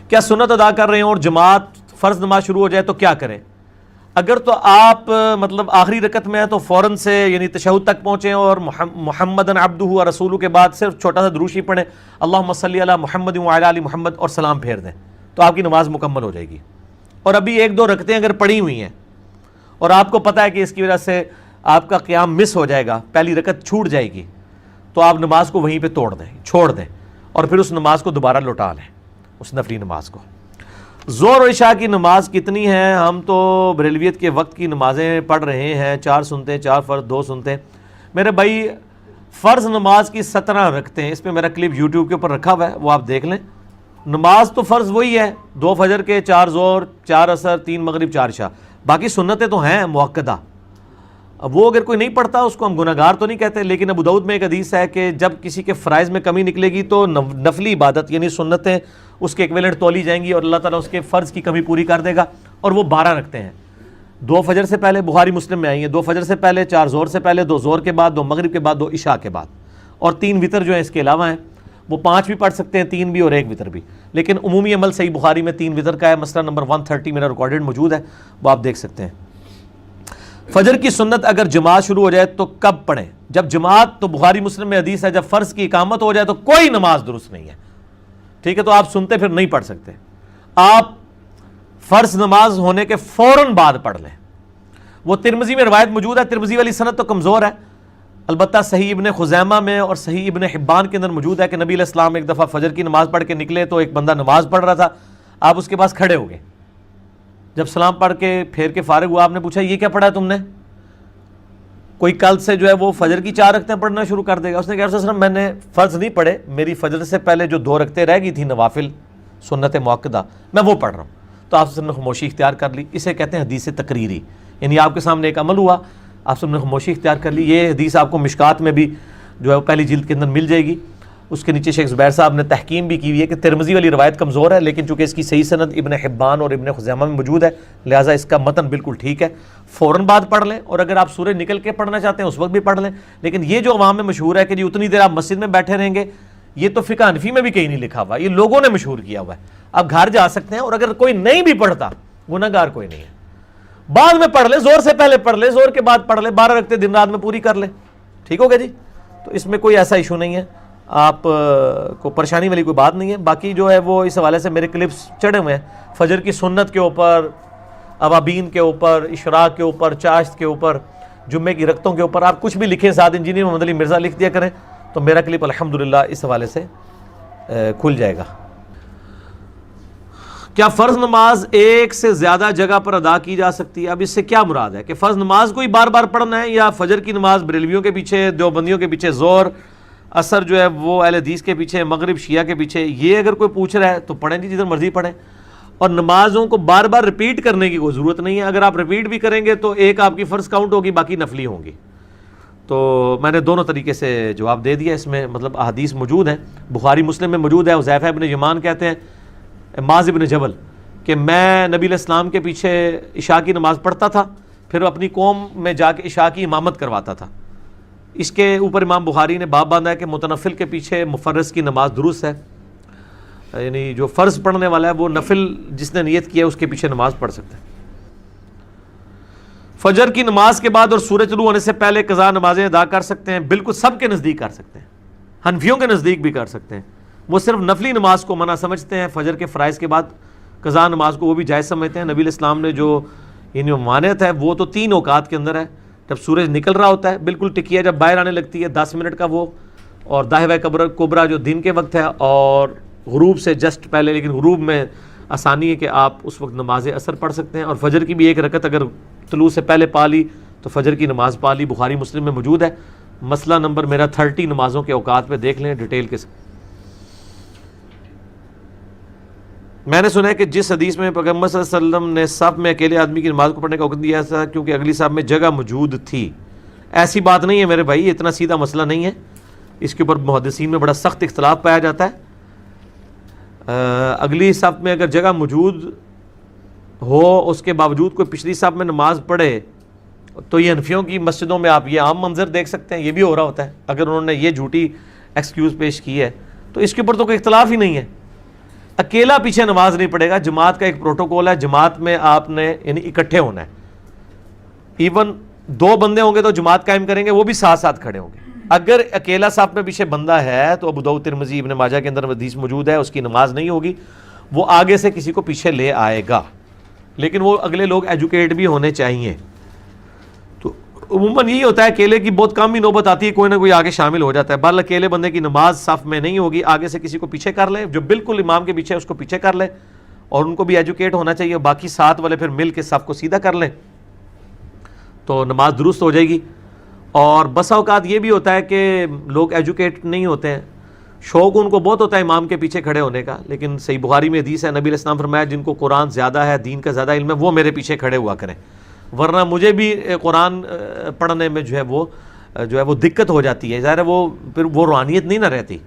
کیا سنت ادا کر رہے ہیں اور جماعت فرض نماز شروع ہو جائے تو کیا کریں؟ اگر تو آپ مطلب آخری رکعت میں ہیں تو فوراً سے یعنی تشہد تک پہنچیں اور محمدن عبدہ و رسولہ کے بعد صرف چھوٹا سا درود شریف پڑھیں، اللہم صلی علی محمد وعلی آل محمد، اور سلام پھیر دیں تو آپ کی نماز مکمل ہو جائے گی۔ اور ابھی ایک دو رکعتیں اگر پڑھی ہوئی ہیں اور آپ کو پتہ ہے کہ اس کی وجہ سے آپ کا قیام مس ہو جائے گا، پہلی رکعت چھوٹ جائے گی، تو آپ نماز کو وہیں پہ چھوڑ دیں اور پھر اس نماز کو دوبارہ لوٹا لیں، اس نفلی نماز کو۔ ظہر اور عشاء کی نماز کتنی ہے؟ ہم تو بریلویت کے وقت کی نمازیں پڑھ رہے ہیں، 4 سنتے، 4 فرض، 2 سنتے۔ میرے بھائی فرض نماز کی 17 رکھتے ہیں، اس پہ میرا کلپ یوٹیوب کے اوپر رکھا ہوا ہے، وہ آپ دیکھ لیں۔ نماز تو فرض وہی ہے، 2 فجر کے، 4 ظہر، 4 عصر، 3 مغرب، 4 عشاء، باقی سنتیں تو ہیں مؤکدہ۔ اب وہ اگر کوئی نہیں پڑھتا اس کو ہم گناہگار تو نہیں کہتے، لیکن ابو داؤد میں ایک حدیث ہے کہ جب کسی کے فرائض میں کمی نکلے گی تو نفلی عبادت یعنی سنتیں اس کے ایکویلنٹ تولی جائیں گی اور اللہ تعالیٰ اس کے فرض کی کمی پوری کر دے گا، اور وہ 12 رکھتے ہیں۔ 2 فجر سے پہلے، بخاری مسلم میں آئی ہیں، 2 فجر سے پہلے، 4 ظہر سے پہلے، 2 ظہر کے بعد، 2 مغرب کے بعد، 2 عشاء کے بعد، اور 3 وتر جو ہیں اس کے علاوہ ہیں، وہ 5 بھی پڑھ سکتے ہیں، 3 بھی اور 1 وتر بھی، لیکن عمومی عمل صحیح بخاری میں 3 وتر کا ہے، مسئلہ نمبر 130 میرا ریکارڈڈ موجود ہے، وہ آپ دیکھ سکتے ہیں۔ فجر کی سنت اگر جماعت شروع ہو جائے تو کب پڑھیں؟ جب جماعت، تو بخاری مسلم میں حدیث ہے جب فرض کی اقامت ہو جائے تو کوئی نماز درست نہیں ہے، ٹھیک ہے؟ تو آپ سنتے پھر نہیں پڑھ سکتے، آپ فرض نماز ہونے کے فوراً بعد پڑھ لیں۔ وہ ترمذی میں روایت موجود ہے، ترمذی والی سند تو کمزور ہے، البتہ صحیح ابن خزیمہ میں اور صحیح ابن حبان کے اندر موجود ہے کہ نبی علیہ السلام ایک دفعہ فجر کی نماز پڑھ کے نکلے تو ایک بندہ نماز پڑھ رہا تھا، آپ اس کے پاس کھڑے ہو گئے، جب سلام پڑھ کے پھیر کے فارغ ہوا آپ نے پوچھا یہ کیا پڑھا تم نے؟ کوئی کل سے جو ہے وہ فجر کی 4 رکعتیں پڑھنا شروع کر دے گا۔ اس نے کہا رسول اللہ میں نے فرض نہیں پڑھے، میری فجر سے پہلے جو 2 رکعتیں رہ گئی تھی نوافل سنت مؤکدہ میں وہ پڑھ رہا ہوں، تو آپ نے خاموشی اختیار کر لی، اسے کہتے ہیں حدیث تقریری، یعنی آپ کے سامنے ایک عمل ہوا، آپ سب نے خاموشی اختیار کر لی۔ یہ حدیث آپ کو مشکات میں بھی جو ہے وہ پہلی جلد کے اندر مل جائے گی، اس کے نیچے شیخ زبیر صاحب نے تحکیم بھی کی ہوئی ہے کہ ترمذی والی روایت کمزور ہے، لیکن چونکہ اس کی صحیح سند ابن حبان اور ابن خزیمہ میں موجود ہے لہٰذا اس کا متن بالکل ٹھیک ہے، فوراً بعد پڑھ لیں، اور اگر آپ سورج نکل کے پڑھنا چاہتے ہیں اس وقت بھی پڑھ لیں۔ لیکن یہ جو عوام میں مشہور ہے کہ جی اتنی دیر آپ مسجد میں بیٹھے رہیں گے، یہ تو فقہ حنفی میں بھی کہیں نہیں لکھا ہوا، یہ لوگوں نے مشہور کیا ہوا ہے۔ آپ گھر جا سکتے ہیں، اور اگر کوئی نہیں بھی پڑھتا گناہگار کوئی نہیں ہے، بعد میں پڑھ لے، زور سے پہلے پڑھ لے، زور کے بعد پڑھ لے، 12 رکعتیں دن رات میں پوری کر لے، ٹھیک ہوگا جی؟ تو اس میں کوئی ایسا ایشو نہیں ہے، آپ کو پریشانی والی کوئی بات نہیں ہے۔ باقی جو ہے وہ اس حوالے سے میرے کلپس چڑھے ہوئے ہیں، فجر کی سنت کے اوپر، اوابین کے اوپر، اشراق کے اوپر، چاشت کے اوپر، جمعے کی رکعتوں کے اوپر، آپ کچھ بھی لکھیں، ساتھ انجینئر محمد علی مرزا لکھ دیا کریں تو میرا کلپ الحمدللہ اس حوالے سے کھل جائے گا۔ کیا فرض نماز ایک سے زیادہ جگہ پر ادا کی جا سکتی ہے؟ اب اس سے کیا مراد ہے کہ فرض نماز کو ہی بار بار پڑھنا ہے، یا فجر کی نماز بریلویوں کے پیچھے، دیوبندیوں کے پیچھے، ظہر عصر جو ہے وہ اہل حدیث کے پیچھے، مغرب شیعہ کے پیچھے؟ یہ اگر کوئی پوچھ رہا ہے تو پڑھیں جی، جدھر مرضی پڑھیں، اور نمازوں کو بار بار ریپیٹ کرنے کی کوئی ضرورت نہیں ہے۔ اگر آپ ریپیٹ بھی کریں گے تو ایک آپ کی فرض کاؤنٹ ہوگی، باقی نفلی ہوں گی۔ تو میں نے دونوں طریقے سے جواب دے دیا، اس میں مطلب احادیث موجود ہیں، بخاری مسلم میں موجود ہے، حذیفہ ابن یمان کہتے ہیں معاذ ابن جبل کہ میں نبی علیہ السلام کے پیچھے عشاء کی نماز پڑھتا تھا، پھر اپنی قوم میں جا کے عشاء کی امامت کرواتا تھا۔ اس کے اوپر امام بخاری نے باب باندھا ہے کہ متنفل کے پیچھے مفرض کی نماز درست ہے، یعنی جو فرض پڑھنے والا ہے وہ نفل جس نے نیت کی ہے اس کے پیچھے نماز پڑھ سکتا ہے۔ فجر کی نماز کے بعد اور سورج طلوع ہونے سے پہلے قضا نمازیں ادا کر سکتے ہیں؟ بالکل، سب کے نزدیک کر سکتے ہیں، حنفیوں کے نزدیک بھی کر سکتے ہیں، وہ صرف نفلی نماز کو منع سمجھتے ہیں، فجر کے فرائض کے بعد قضا نماز کو وہ بھی جائز سمجھتے ہیں۔ نبی علیہ السلام نے جو یعنی ممانعت ہے وہ تو 3 اوقات کے اندر ہے، جب سورج نکل رہا ہوتا ہے بالکل ٹکیا جب باہر آنے لگتی ہے 10 منٹ کا وہ، اور داہوہ کبرا جو دن کے وقت ہے، اور غروب سے جسٹ پہلے، لیکن غروب میں آسانی ہے کہ آپ اس وقت نماز عصر پڑھ سکتے ہیں، اور فجر کی بھی 1 رکعت اگر طلوع سے پہلے پا لی تو فجر کی نماز پا لی، بخاری مسلم میں موجود ہے، مسئلہ نمبر میرا 30 نمازوں کے اوقات پہ دیکھ لیں ڈیٹیل کے ساتھ۔ میں نے سنا ہے کہ جس حدیث میں پیغمبر صلی اللہ علیہ وسلم نے صف میں اکیلے آدمی کی نماز کو پڑھنے کا حکم دیا تھا کیونکہ اگلی صف میں جگہ موجود تھی، ایسی بات نہیں ہے میرے بھائی، اتنا سیدھا مسئلہ نہیں ہے، اس کے اوپر محدثین میں بڑا سخت اختلاف پایا جاتا ہے۔ اگلی صف میں اگر جگہ موجود ہو اس کے باوجود کوئی پچھلی صف میں نماز پڑھے تو یہ حنفیوں کی مسجدوں میں آپ یہ عام منظر دیکھ سکتے ہیں، یہ بھی ہو رہا ہوتا ہے۔ اگر انہوں نے یہ جھوٹی ایکسکیوز پیش کی ہے تو اس کے اوپر تو کوئی اختلاف ہی نہیں ہے، اکیلا پیچھے نماز نہیں پڑھے گا. جماعت کا ایک پروٹوکول ہے, جماعت میں آپ نے یعنی اکٹھے ہونا ہے. ایون 2 بندے ہوں گے تو جماعت قائم کریں گے, وہ بھی ساتھ ساتھ کھڑے ہوں گے. اگر اکیلا صف میں پیچھے بندہ ہے تو ابو داؤد ترمذی ابن ماجہ کے اندر حدیث موجود ہے, اس کی نماز نہیں ہوگی, وہ آگے سے کسی کو پیچھے لے آئے گا. لیکن وہ اگلے لوگ ایجوکیٹ بھی ہونے چاہیے. تو عموماً یہی ہوتا ہے, اکیلے کی بہت کم ہی نوبت آتی ہے, کوئی نہ کوئی آگے شامل ہو جاتا ہے. بہرحال اکیلے بندے کی نماز صف میں نہیں ہوگی, آگے سے کسی کو پیچھے کر لے, جو بالکل امام کے پیچھے ہے اس کو پیچھے کر لے, اور ان کو بھی ایجوکیٹ ہونا چاہیے. باقی ساتھ والے پھر مل کے صف کو سیدھا کر لیں تو نماز درست ہو جائے گی. اور بسا اوقات یہ بھی ہوتا ہے کہ لوگ ایجوکیٹ نہیں ہوتے ہیں, شوق ان کو بہت ہوتا ہے امام کے پیچھے کھڑے ہونے کا, لیکن صحیح بخاری میں حدیث ہے, نبی علیہ السلام فرمایا جن کو قرآن زیادہ ہے, دین کا زیادہ علم ہے, وہ میرے پیچھے کھڑے ہوا کریں, ورنہ مجھے بھی قرآن پڑھنے میں جو ہے وہ دقت ہو جاتی ہے. ظاہر ہے وہ پھر وہ روحانیت نہیں نہ رہتی.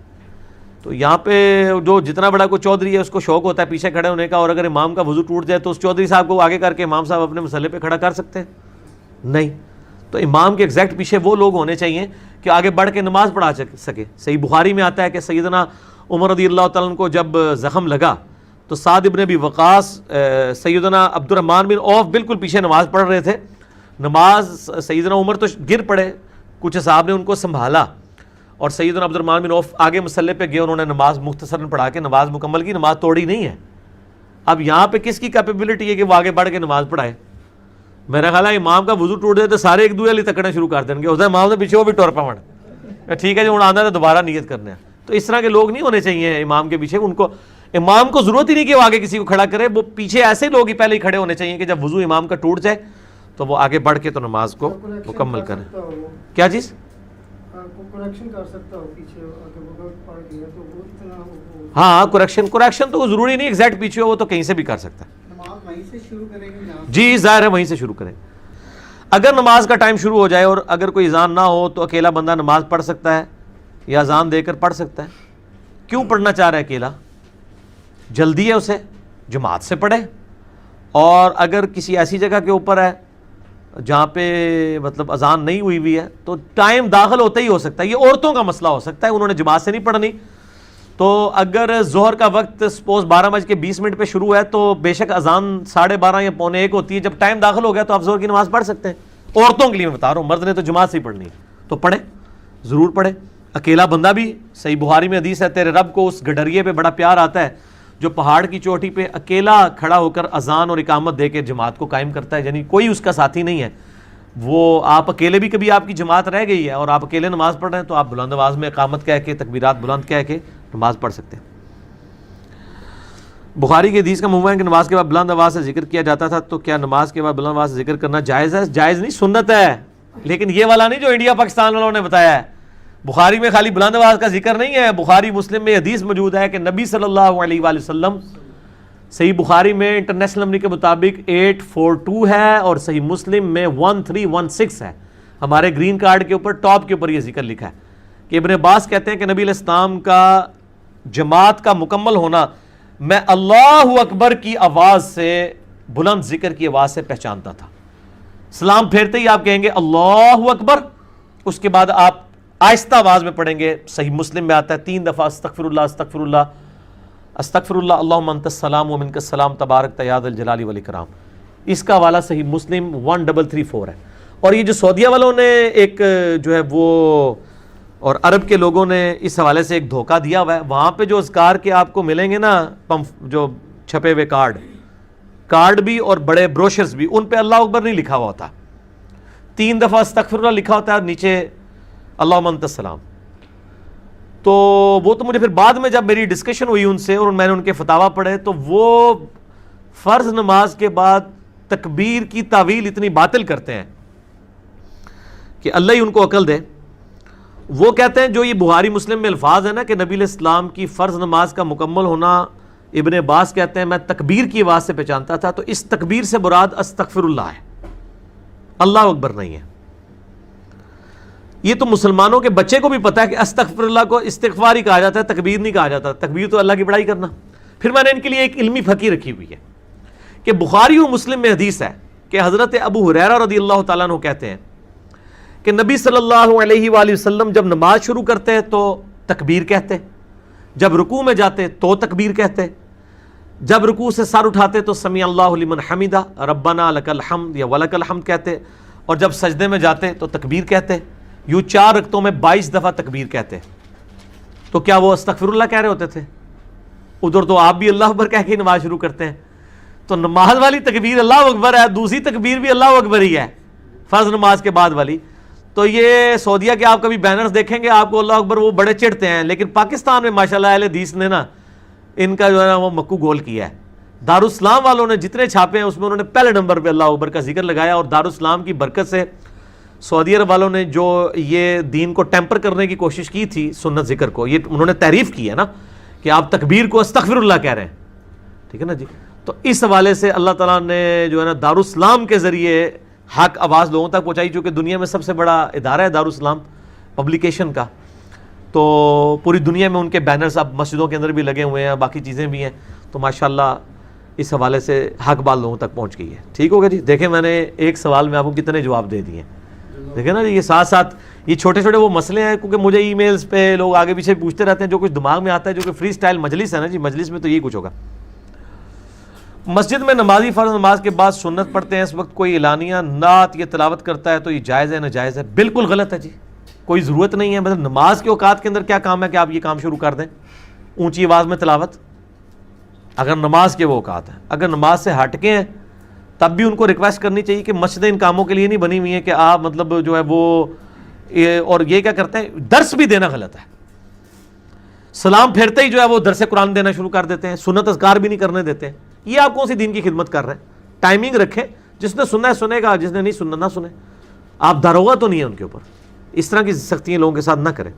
تو یہاں پہ جو جتنا بڑا کوئی چودھری ہے اس کو شوق ہوتا ہے پیچھے کھڑے ہونے کا, اور اگر امام کا وضو ٹوٹ جائے تو اس چودھری صاحب کو آگے کر کے امام صاحب اپنے مسئلے پہ کھڑا کر سکتے ہیں؟ نہیں. تو امام کے ایگزیکٹ پیچھے وہ لوگ ہونے چاہیے کہ آگے بڑھ کے نماز پڑھا سکے. صحیح بخاری میں آتا ہے کہ سیدنا عمر رضی اللہ تعالیٰ عنہ کو جب زخم لگا تو سعد ابن ابی وقاص, سیدنا عبد الرحمن بن عوف بالکل پیچھے نماز پڑھ رہے تھے. نماز سیدنا عمر تو گر پڑے, کچھ صحابہ نے ان کو سنبھالا, اور سیدنا عبد الرحمن بن عوف آگے مسلح پہ گئے, انہوں نے نماز مختصراً پڑھا کے نماز مکمل کی, نماز توڑی نہیں ہے. اب یہاں پہ کس کی کیپیبلٹی ہے کہ وہ آگے بڑھ کے نماز پڑھائے؟ میرا خیال ہے امام کا وضو ٹوٹ جائے تو سارے ایک دوسرے لیے تکڑنا شروع کر دیں گے, ہوتا ہے امام سے پیچھے وہ بھی ٹور پاون, ٹھیک ہے جو آنا ہے دوبارہ نیت کرنا ہے. تو اس طرح کے لوگ نہیں ہونے چاہیے امام کے پیچھے. ان کو امام کو ضرورت ہی نہیں کہ وہ آگے کسی کو کھڑا کرے, وہ پیچھے ایسے لوگ ہی پہلے ہی کھڑے ہونے چاہیے کہ جب وضو امام کا ٹوٹ جائے تو وہ آگے بڑھ کے تو نماز کو مکمل کریں. کیا چیز؟ ہاں کریکشن تو ضروری نہیں ایگزیکٹ پیچھے ہو, وہ تو کہیں سے بھی کر سکتا ہے. جی ظاہر ہے وہیں سے شروع کریں. اگر نماز کا ٹائم شروع ہو جائے اور اگر کوئی اذان نہ ہو تو اکیلا بندہ نماز پڑھ سکتا ہے یا اذان دے کر پڑھ سکتا ہے. کیوں پڑھنا چاہ رہا ہے اکیلا؟ جلدی ہے اسے, جماعت سے پڑھے. اور اگر کسی ایسی جگہ کے اوپر ہے جہاں پہ مطلب اذان نہیں ہوئی ہے تو ٹائم داخل ہوتا ہی ہو سکتا ہے. یہ عورتوں کا مسئلہ ہو سکتا ہے, انہوں نے جماعت سے نہیں پڑھنی. تو اگر ظہر کا وقت سپوز 12:20 پہ شروع ہے تو بے شک اذان 12:30 یا 12:45 ہوتی ہے. جب ٹائم داخل ہو گیا تو آپ ظہر کی نماز پڑھ سکتے ہیں. عورتوں کے لیے میں بتا رہا ہوں, مرد نے تو جماعت سے ہی پڑھنی ہے تو پڑھیں, ضرور پڑھیں. اکیلا بندہ بھی, صحیح بخاری میں حدیث ہے, تیرے رب کو اس گڈریے پہ بڑا پیار آتا ہے جو پہاڑ کی چوٹی پہ اکیلا کھڑا ہو کر اذان اور اقامت دے کے جماعت کو قائم کرتا ہے. یعنی کوئی اس کا ساتھی نہیں ہے. وہ آپ اکیلے بھی, کبھی آپ کی جماعت رہ گئی ہے اور آپ اکیلے نماز پڑھ رہے ہیں تو آپ بلند آواز میں اقامت کہہ کے, تکبیرات بلند کہہ کے نماز پڑھ سکتے ہیں. بخاری کی حدیث کا مفہوم ہے کہ نماز کے بعد بلند آواز سے ذکر کیا جاتا تھا. تو کیا نماز کے بعد بلند آواز سے ذکر کرنا جائز ہے؟ جائز نہیں, سنت ہے. لیکن یہ والا نہیں جو انڈیا پاکستان والوں نے بتایا ہے. بخاری میں خالی بلند آواز کا ذکر نہیں ہے, بخاری مسلم میں حدیث موجود ہے کہ نبی صلی اللہ علیہ وآلہ وسلم, صحیح بخاری میں انٹرنیشنل نمبر کے مطابق 842 ہے اور صحیح مسلم میں 1316 ہے. ہمارے گرین کارڈ کے اوپر ٹاپ کے اوپر یہ ذکر لکھا ہے کہ ابن عباس کہتے ہیں کہ نبی علیہ السلام کا جماعت کا مکمل ہونا میں اللہ اکبر کی آواز سے, بلند ذکر کی آواز سے پہچانتا تھا. سلام پھیرتے ہی آپ کہیں گے اللہ اکبر, اس کے بعد آپ آہستہ آواز میں پڑھیں گے. صحیح مسلم میں آتا ہے 3 دفعہ استغفر اللہ استغفر اللہ استغفر اللہ اللہم انت السلام ومنک السلام تبارک یا ذا الجلال والاکرام. اس کا حوالہ صحیح مسلم 1334 ہے. اور یہ جو سعودیہ والوں نے ایک جو ہے وہ, اور عرب کے لوگوں نے اس حوالے سے ایک دھوکہ دیا ہوا ہے. وہاں پہ جو اذکار کے آپ کو ملیں گے نا جو چھپے ہوئے کارڈ بھی اور بڑے بروشرز بھی, ان پہ اللہ اکبر نہیں لکھا ہوا ہوتا. 3 دفعہ استغفر اللہ لکھا ہوتا ہے اور نیچے اللہم انت السلام. تو وہ تو مجھے پھر بعد میں جب میری ڈسکشن ہوئی ان سے اور میں نے ان کے فتاویٰ پڑھے تو وہ فرض نماز کے بعد تکبیر کی تعویل اتنی باطل کرتے ہیں کہ اللہ ہی ان کو عقل دے. وہ کہتے ہیں جو یہ بخاری مسلم میں الفاظ ہے نا کہ نبی علیہ السلام کی فرض نماز کا مکمل ہونا, ابن عباس کہتے ہیں میں تکبیر کی آواز سے پہچانتا تھا, تو اس تکبیر سے مراد استغفر اللہ ہے, اللہ اکبر نہیں ہے. یہ تو مسلمانوں کے بچے کو بھی پتا ہے کہ استغفر اللہ کو استغفار ہی کہا جاتا ہے, تکبیر نہیں کہا جاتا. تکبیر تو اللہ کی بڑائی کرنا. پھر میں نے ان کے لیے ایک علمی پھکی رکھی ہوئی ہے کہ بخاری و مسلم میں حدیث ہے کہ حضرت ابو ہریرہ رضی اللہ تعالیٰ عنہ کہتے ہیں کہ نبی صلی اللہ علیہ وآلہ وسلم جب نماز شروع کرتے تو تکبیر کہتے, جب رکوع میں جاتے تو تکبیر کہتے, جب رکوع سے سر اٹھاتے تو سمیع اللہ لمن حمدہ ربنا لک الحمد یا ولک الحمد کہتے، اور جب سجدے میں جاتے تو تکبیر کہتے. یوں 4 رکعتوں میں 22 دفعہ تکبیر کہتے. تو کیا وہ استغفر اللہ کہہ رہے ہوتے تھے؟ ادھر تو آپ بھی اللہ اکبر کہہ کے نماز شروع کرتے ہیں. تو نماز والی تکبیر اللہ اکبر ہے، دوسری تکبیر بھی اللہ اکبر ہی ہے فرض نماز کے بعد والی. تو یہ سعودیہ کے آپ کبھی بینرز دیکھیں گے آپ کو اللہ اکبر وہ بڑے چڑھتے ہیں، لیکن پاکستان میں ماشاءاللہ اہل حدیث نے نا ان کا جو ہے نا وہ مکو گول کیا ہے. دارالاسلام والوں نے جتنے چھاپے ہیں اس میں انہوں نے پہلے نمبر پہ اللہ اکبر کا ذکر لگایا، اور دارالاسلام کی برکت سے سعودی عرب والوں نے جو یہ دین کو ٹیمپر کرنے کی کوشش کی تھی سنت ذکر کو، یہ انہوں نے تعریف کی ہے نا کہ آپ تکبیر کو استغفر اللہ کہہ رہے ہیں. ٹھیک ہے نا جی. تو اس حوالے سے اللہ تعالیٰ نے جو ہے نا دارالاسلام کے ذریعے حق آواز لوگوں تک پہنچائی، چونکہ دنیا میں سب سے بڑا ادارہ ہے دارالاسلام پبلیکیشن کا. تو پوری دنیا میں ان کے بینرز اب مسجدوں کے اندر بھی لگے ہوئے ہیں، باقی چیزیں بھی ہیں. تو ماشاءاللہ اس حوالے سے حق بات لوگوں تک پہنچ گئی ہے. ٹھیک ہوگا جی. دیکھیں میں نے ایک سوال میں آپ کو کتنے جواب دے دیے. دیکھیں نا جی، یہ ساتھ ساتھ یہ چھوٹے چھوٹے وہ مسئلے ہیں، کیونکہ مجھے ای میلز پہ لوگ آگے پیچھے پوچھتے رہتے ہیں جو کچھ دماغ میں آتا ہے، جو کہ فری سٹائل مجلس ہے نا جی، مجلس میں تو یہی کچھ ہوگا. مسجد میں نمازی فرض نماز کے بعد سنت پڑھتے ہیں، اس وقت کوئی اعلانیہ نعت یہ تلاوت کرتا ہے تو یہ جائز ہے ناجائز ہے؟ بالکل غلط ہے جی، کوئی ضرورت نہیں ہے. مطلب نماز کے اوقات کے اندر کیا کام ہے کہ آپ یہ کام شروع کر دیں اونچی آواز میں تلاوت؟ اگر نماز کے وہ اوقات ہیں، اگر نماز سے ہٹ کے ہیں تب بھی ان کو ریکویسٹ کرنی چاہیے کہ مسجدیں ان کاموں کے لیے نہیں بنی ہوئی ہیں کہ آپ مطلب جو ہے وہ اور یہ کیا کرتے ہیں، درس بھی دینا غلط ہے. سلام پھیرتے ہی جو ہے وہ درس قرآن دینا شروع کر دیتے ہیں، سنت اذکار بھی نہیں کرنے دیتے ہیں. یہ آپ کون سی دین کی خدمت کر رہے ہیں؟ ٹائمنگ رکھیں، جس نے سننا ہے سنے گا، جس نے نہیں سننا نہ سنے. آپ داروغہ تو نہیں ہے ان کے اوپر. اس طرح کی سختیاں لوگوں کے ساتھ نہ کریں.